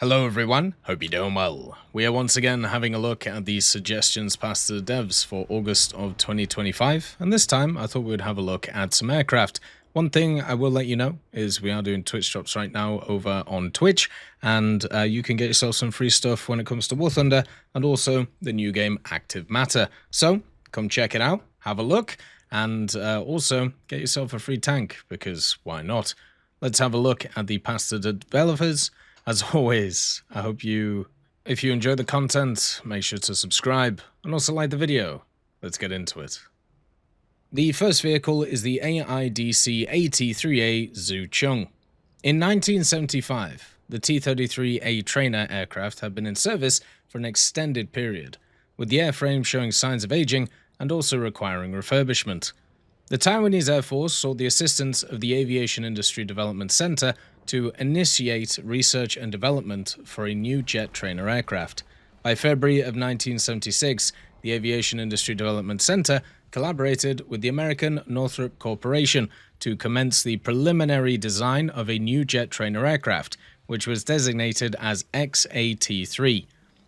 Hello everyone, hope you're doing well. We are once again having a look at the suggestions passed to the devs for August of 2025, and this time I thought we'd have a look at some aircraft. One thing I will let you know is we are doing Twitch drops right now over on Twitch, and you can get yourself some free stuff when it comes to War Thunder, and also the new game Active Matter. So, come check it out, have a look, and also get yourself a free tank, because why not? Let's have a look at the past to the developers. As always, I hope if you enjoy the content, make sure to subscribe and also like the video. Let's get into it. The first vehicle is the AIDC AT-3A Chung. In 1975, the T-33A trainer aircraft had been in service for an extended period, with the airframe showing signs of aging and also requiring refurbishment. The Taiwanese Air Force sought the assistance of the Aviation Industry Development Center to initiate research and development for a new jet trainer aircraft. By February of 1976, the Aviation Industry Development Center collaborated with the American Northrop Corporation to commence the preliminary design of a new jet trainer aircraft, which was designated as XAT-3.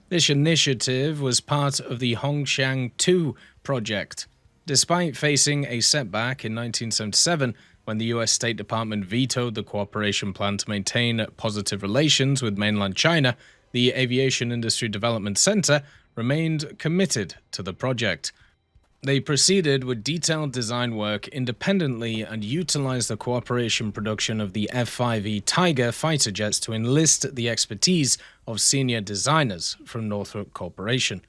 This initiative was part of the Hongxiang-2 project. Despite facing a setback in 1977, when the US State Department vetoed the cooperation plan to maintain positive relations with mainland China, the Aviation Industry Development Center remained committed to the project. They proceeded with detailed design work independently and utilized the cooperation production of the F-5E Tiger fighter jets to enlist the expertise of senior designers from Northrop Corporation.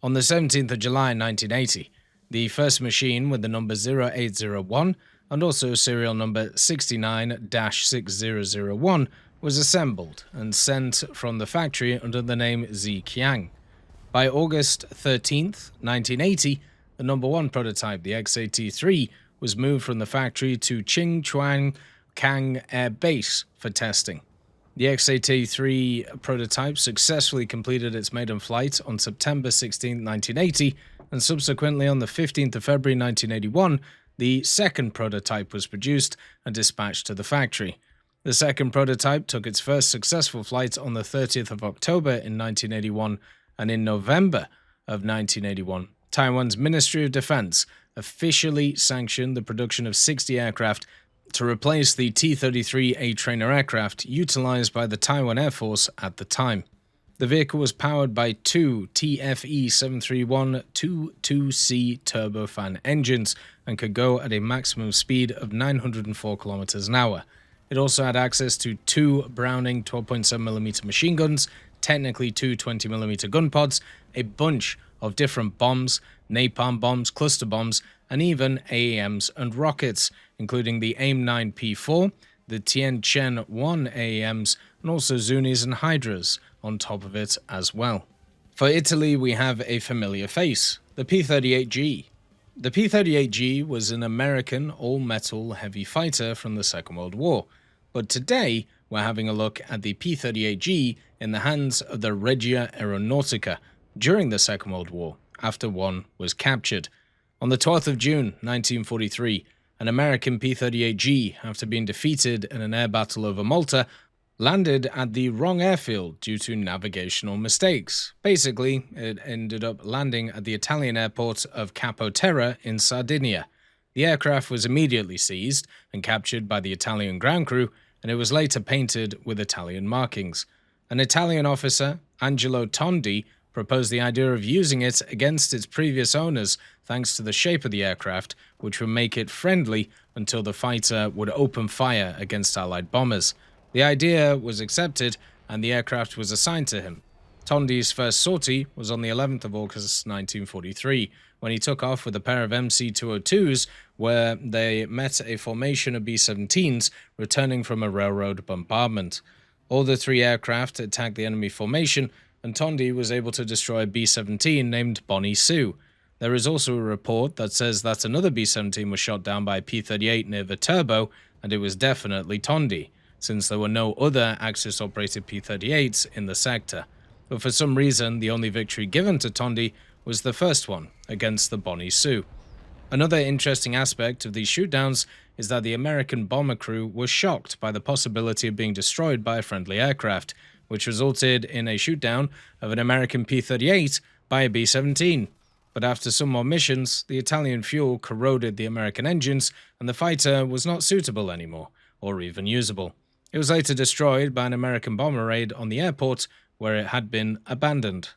On the 17th of July 1980, the first machine with the number 0801 and also serial number 69-6001 was assembled and sent from the factory under the name Zhejiang. By August 13th, 1980, the number 1 prototype, the XAT-3, was moved from the factory to Qingchuan Kang Air Base for testing. The XAT-3 prototype successfully completed its maiden flight on September 16, 1980, and subsequently on the 15th of February 1981, the second prototype was produced and dispatched to the factory. The second prototype took its first successful flight on the 30th of October in 1981, and in November of 1981, Taiwan's Ministry of Defense officially sanctioned the production of 60 aircraft to replace the T-33A trainer aircraft utilized by the Taiwan Air Force at the time. The vehicle was powered by two TFE-731-22C turbofan engines and could go at a maximum speed of 904 km an hour. It also had access to two Browning 12.7mm machine guns, technically two 20mm gun pods, a bunch of different bombs, napalm bombs, cluster bombs, and even AAMs and rockets, including the AIM-9P4, the Tianchen-1 AAMs, and also Zunis and Hydras on top of it as well. For Italy, we have a familiar face, the P-38G. The P-38G was an American all-metal heavy fighter from the Second World War, but today we're having a look at the P-38G in the hands of the Regia Aeronautica during the Second World War, after one was captured. On the 12th of June 1943, an American P-38G, after being defeated in an air battle over Malta, landed at the wrong airfield due to navigational mistakes. Basically, it ended up landing at the Italian airport of Capo Terra in Sardinia. The aircraft was immediately seized and captured by the Italian ground crew, and it was later painted with Italian markings. An Italian officer, Angelo Tondi, proposed the idea of using it against its previous owners thanks to the shape of the aircraft, which would make it friendly until the fighter would open fire against Allied bombers. The idea was accepted, and the aircraft was assigned to him. Tondi's first sortie was on the 11th of August 1943, when he took off with a pair of MC-202s, where they met a formation of B-17s returning from a railroad bombardment. All the three aircraft attacked the enemy formation, and Tondi was able to destroy a B-17 named Bonnie Sue. There is also a report that says that another B-17 was shot down by a P-38 near Viterbo, and it was definitely Tondi, since there were no other Axis-operated P-38s in the sector. But for some reason, the only victory given to Tondi was the first one, against the Bonnie Sue. Another interesting aspect of these shootdowns is that the American bomber crew was shocked by the possibility of being destroyed by a friendly aircraft, which resulted in a shoot-down of an American P-38 by a B-17. But after some more missions, the Italian fuel corroded the American engines, and the fighter was not suitable anymore, or even usable. It was later destroyed by an American bomber raid on the airport, where it had been abandoned.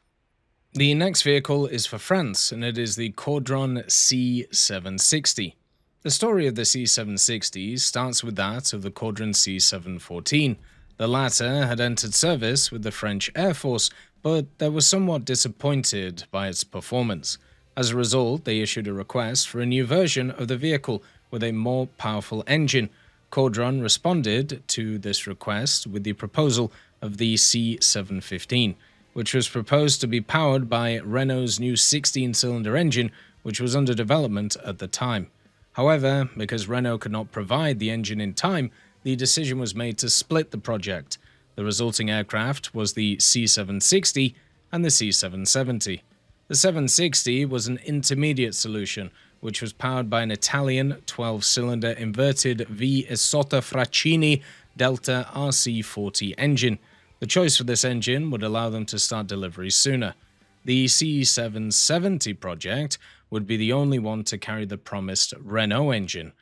The next vehicle is for France, and it is the Caudron C.760. The story of the C.760 starts with that of the Caudron C.714. The latter had entered service with the French Air Force, but they were somewhat disappointed by its performance. As a result, they issued a request for a new version of the vehicle with a more powerful engine. Caudron responded to this request with the proposal of the C715, which was proposed to be powered by Renault's new 16-cylinder engine, which was under development at the time. However, because Renault could not provide the engine in time, the decision was made to split the project. The resulting aircraft was the C760 and the C770. The 760 was an intermediate solution, which was powered by an Italian 12-cylinder inverted V. Isotta Fraccini Delta RC40 engine. The choice for this engine would allow them to start deliveries sooner. The C770 project would be the only one to carry the promised Renault engine.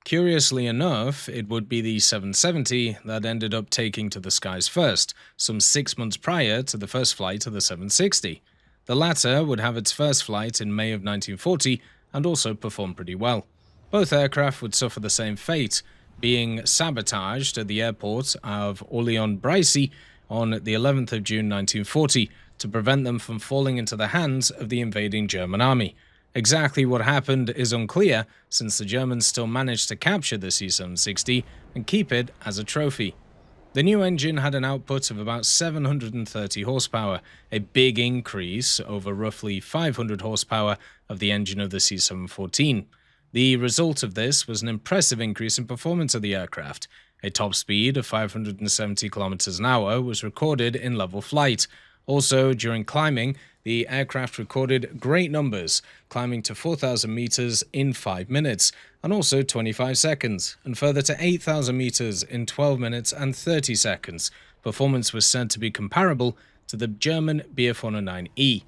Curiously enough, it would be the 770 that ended up taking to the skies first, some 6 months prior to the first flight of the 760. The latter would have its first flight in May of 1940 and also perform pretty well. Both aircraft would suffer the same fate, being sabotaged at the airport of Orléans-Bricy on the 11th of June 1940 to prevent them from falling into the hands of the invading German army. Exactly what happened is unclear, since the Germans still managed to capture the C-760 and keep it as a trophy. The new engine had an output of about 730 horsepower, a big increase over roughly 500 horsepower of the engine of the C-714. The result of this was an impressive increase in performance of the aircraft. A top speed of 570 km an hour was recorded in level flight. Also, during climbing, the aircraft recorded great numbers, climbing to 4,000 meters in 5 minutes, and also 25 seconds, and further to 8,000 meters in 12 minutes and 30 seconds. Performance was said to be comparable to the German Bf 109E.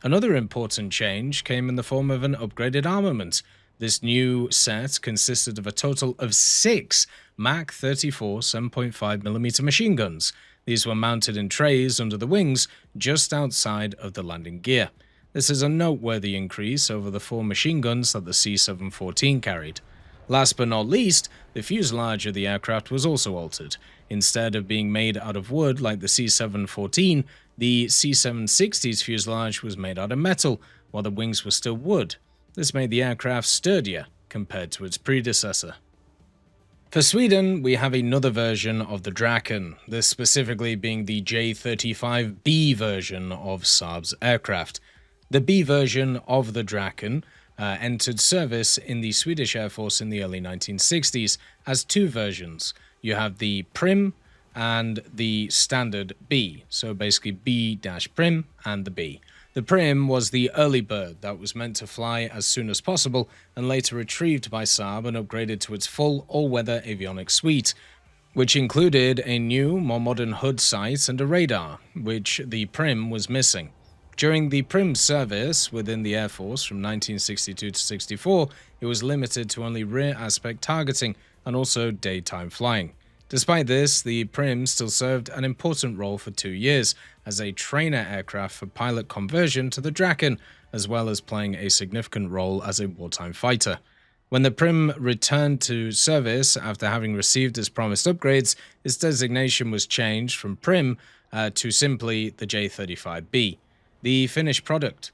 Another important change came in the form of an upgraded armament. This new set consisted of a total of 6 Mach 34 7.5mm machine guns. These were mounted in trays under the wings just outside of the landing gear. This is a noteworthy increase over the 4 machine guns that the C-714 carried. Last but not least, the fuselage of the aircraft was also altered. Instead of being made out of wood like the C-714, the C-760's fuselage was made out of metal, while the wings were still wood. This made the aircraft sturdier compared to its predecessor. For Sweden, we have another version of the Draken, this specifically being the J-35B version of SAAB's aircraft. The B version of the Draken entered service in the Swedish Air Force in the early 1960s as 2 versions. You have the Prim and the standard B, so basically B-Prim and the B. The Prim was the early bird that was meant to fly as soon as possible and later retrieved by SAAB and upgraded to its full all-weather avionics suite, which included a new, more modern hood sight and a radar, which the Prim was missing. During the Prim's service within the Air Force from 1962 to 64, it was limited to only rear aspect targeting and also daytime flying. Despite this, the Prim still served an important role for 2 years as a trainer aircraft for pilot conversion to the Draken, as well as playing a significant role as a wartime fighter. When the Prim returned to service after having received its promised upgrades, its designation was changed from Prim to simply the J-35B, the finished product.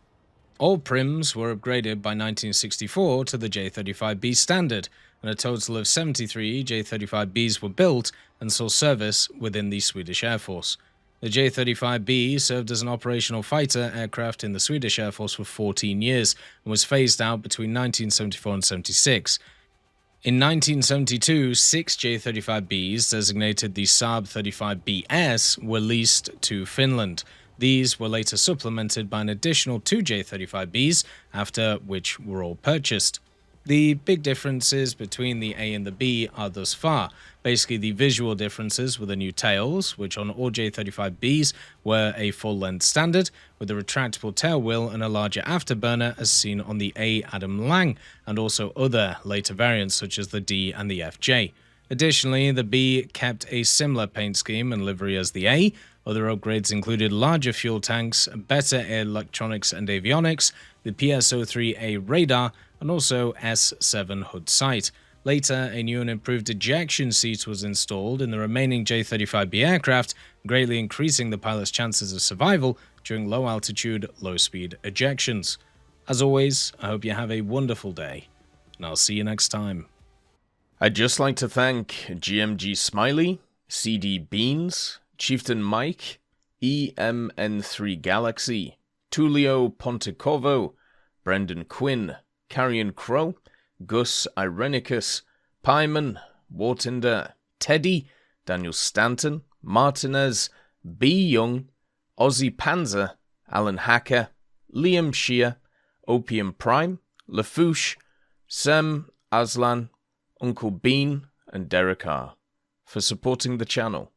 All Prims were upgraded by 1964 to the J-35B standard, and a total of 73 J-35Bs were built and saw service within the Swedish Air Force. The J-35B served as an operational fighter aircraft in the Swedish Air Force for 14 years and was phased out between 1974 and 76. In 1972, 6 J-35Bs, designated the SAAB 35BS, were leased to Finland. These were later supplemented by an additional 2 J-35Bs, after which were all purchased. The big differences between the A and the B are thus far basically the visual differences with the new tails, which on all J35Bs were a full-length standard, with a retractable tail wheel and a larger afterburner as seen on the A Adam Lang, and also other later variants such as the D and the FJ. Additionally, the B kept a similar paint scheme and livery as the A. Other upgrades included larger fuel tanks, better electronics and avionics, the PSO-3A radar, and also S7 hood sight. Later, a new and improved ejection seat was installed in the remaining J-35B aircraft, greatly increasing the pilot's chances of survival during low-altitude, low-speed ejections. As always, I hope you have a wonderful day, and I'll see you next time. I'd just like to thank GMG Smiley, CD Beans, Chieftain Mike, EMN3 Galaxy, Tulio Pontecorvo, Brendan Quinn, Carrion Crow, Gus Irenicus, Pyman, Wartinder, Teddy, Daniel Stanton, Martinez, B. Young, Ozzy Panzer, Alan Hacker, Liam Shear, Opium Prime, Lafouche, Sem Aslan, Uncle Bean, and Derek R. for supporting the channel.